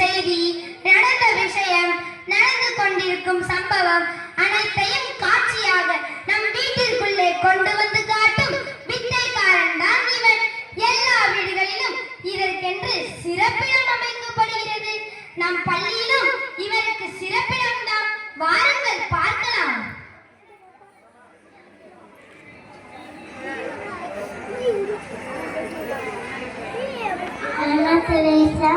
செய்தி, நடந்த விஷயம், நடந்து கொண்டிருக்கும் சம்பவம் அனைத்தையும் காட்சியாக நம் வீட்டிற்குள்ளே கொண்டு வந்து காட்டும் வித்தைக்காரன் தான் இவன். எல்லா வீடுகளிலும் இதற்கென்று சிறப்பிடம் அமைக்கப்படுகிறது. நம் பள்ளியிலும் இவருக்கு சிறப்பிடம் தான். வாருங்கள் பார்க்கலாம். Anna Teresa,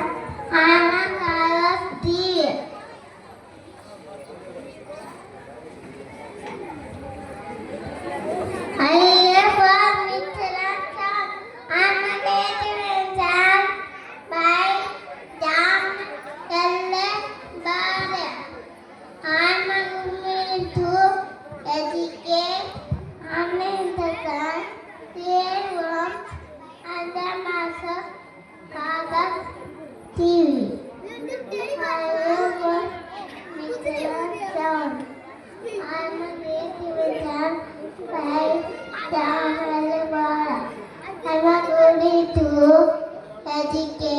Anna Carlos D. I live for Mitterrand. I'm a native exam by Jam Kelle Bade. I'm going to educate. I'm in the class. Play work and the master. Father TV. I live for Mitterrand. I'm a native exam by Jam Kelle Bade. I'm going to educate.